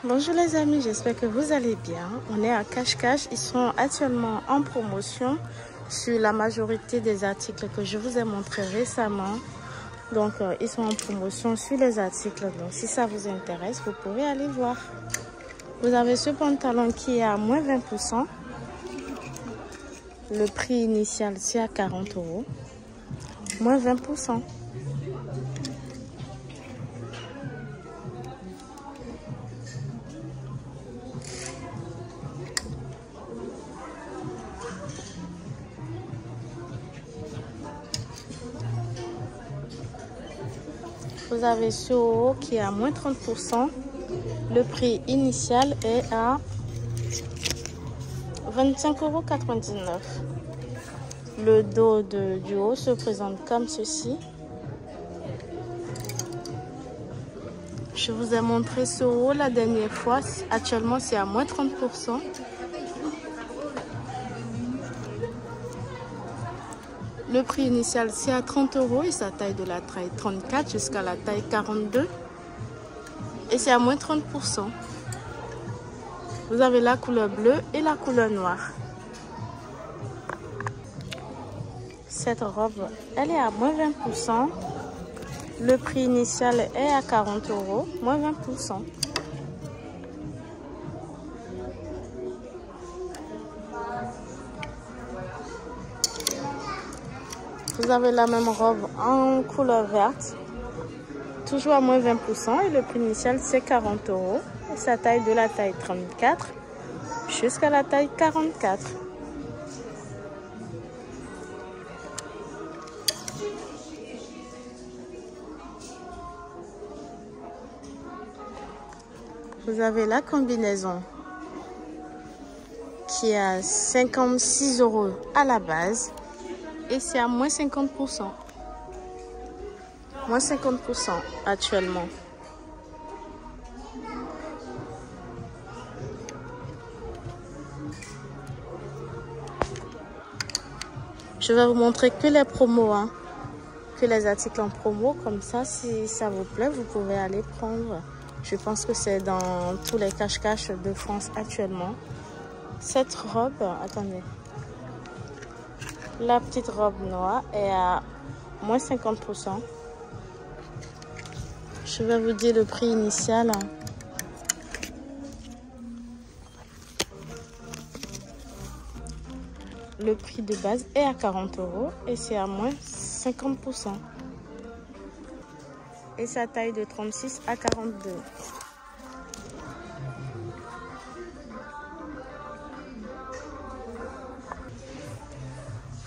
Bonjour les amis, j'espère que vous allez bien. On est à Cache-Cache. Ils sont actuellement en promotion sur la majorité des articles que je vous ai montrés récemment. Donc, ils sont en promotion sur les articles. Donc, si ça vous intéresse, vous pouvez aller voir. Vous avez ce pantalon qui est à moins 20%. Le prix initial, c'est à 40 €. Moins 20%. Vous avez ce haut qui est à moins 30%. Le prix initial est à 25,99 €. Le dos du haut se présente comme ceci. Je vous ai montré ce haut la dernière fois. Actuellement, c'est à moins 30%. Le prix initial, c'est à 30 € et ça taille de la taille 34 jusqu'à la taille 42. Et c'est à moins 30%. Vous avez la couleur bleue et la couleur noire. Cette robe, elle est à moins 20%. Le prix initial est à 40 €, moins 20%. Vous avez la même robe en couleur verte, toujours à moins 20%, et le prix initial c'est 40 €. Et ça taille de la taille 34 jusqu'à la taille 44. Vous avez la combinaison qui est à 56 € à la base. Et c'est à moins 50%. Moins 50% actuellement. Je vais vous montrer que les promos, hein, que les articles en promo. Comme ça, si ça vous plaît, vous pouvez aller prendre. Je pense que c'est dans tous les cache-cache de France actuellement. Cette robe, attendez. La petite robe noire est à moins 50%. Je vais vous dire le prix initial. Le prix de base est à 40 € et c'est à moins 50%. Et sa taille de 36 à 42.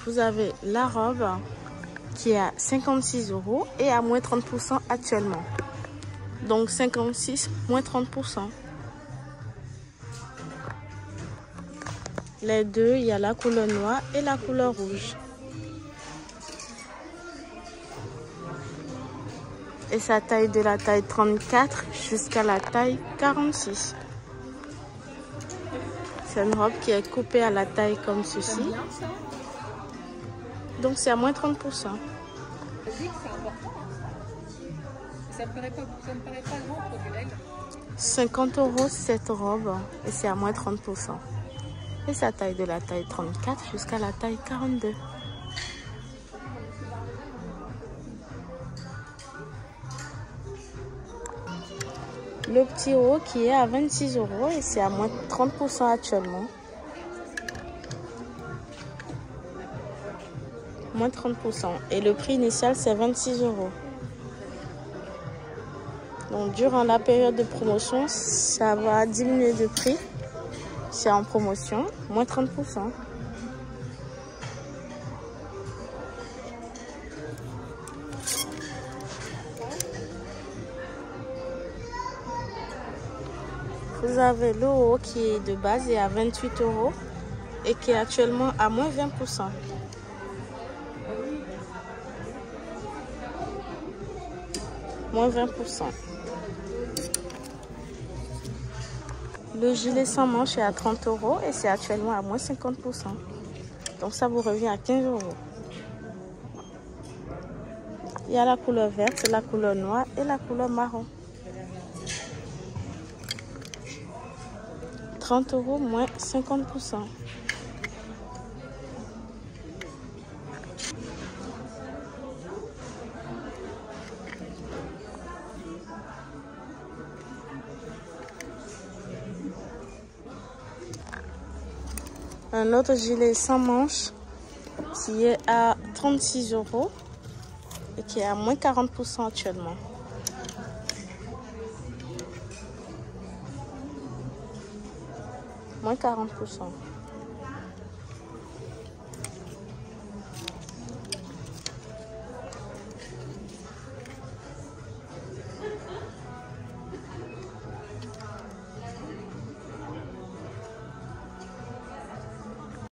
Vous avez la robe qui est à 56 € et à moins 30% actuellement. Donc 56 moins 30%. Les deux, il y a la couleur noire et la couleur rouge. Et ça taille de la taille 34 jusqu'à la taille 46. C'est une robe qui est coupée à la taille comme ceci. Donc c'est à moins 30%. Ça me paraît pas grand pour du laine. 50 € cette robe et c'est à moins 30%. Et ça taille de la taille 34 jusqu'à la taille 42. Le petit haut qui est à 26 € et c'est à moins 30% actuellement. Moins 30%. Et le prix initial c'est 26 €. Donc durant la période de promotion, ça va diminuer de prix. C'est en promotion, moins 30%. Vous avez le haut qui est de base et à 28 € et qui est actuellement à moins 20%. Moins 20%. Le gilet sans manche est à 30 € et c'est actuellement à moins 50%. Donc ça vous revient à 15 €. Il y a la couleur verte, la couleur noire et la couleur marron. 30 € moins 50%. Un autre gilet sans manches qui est à 36 € et qui est à moins 40% actuellement. Moins 40%.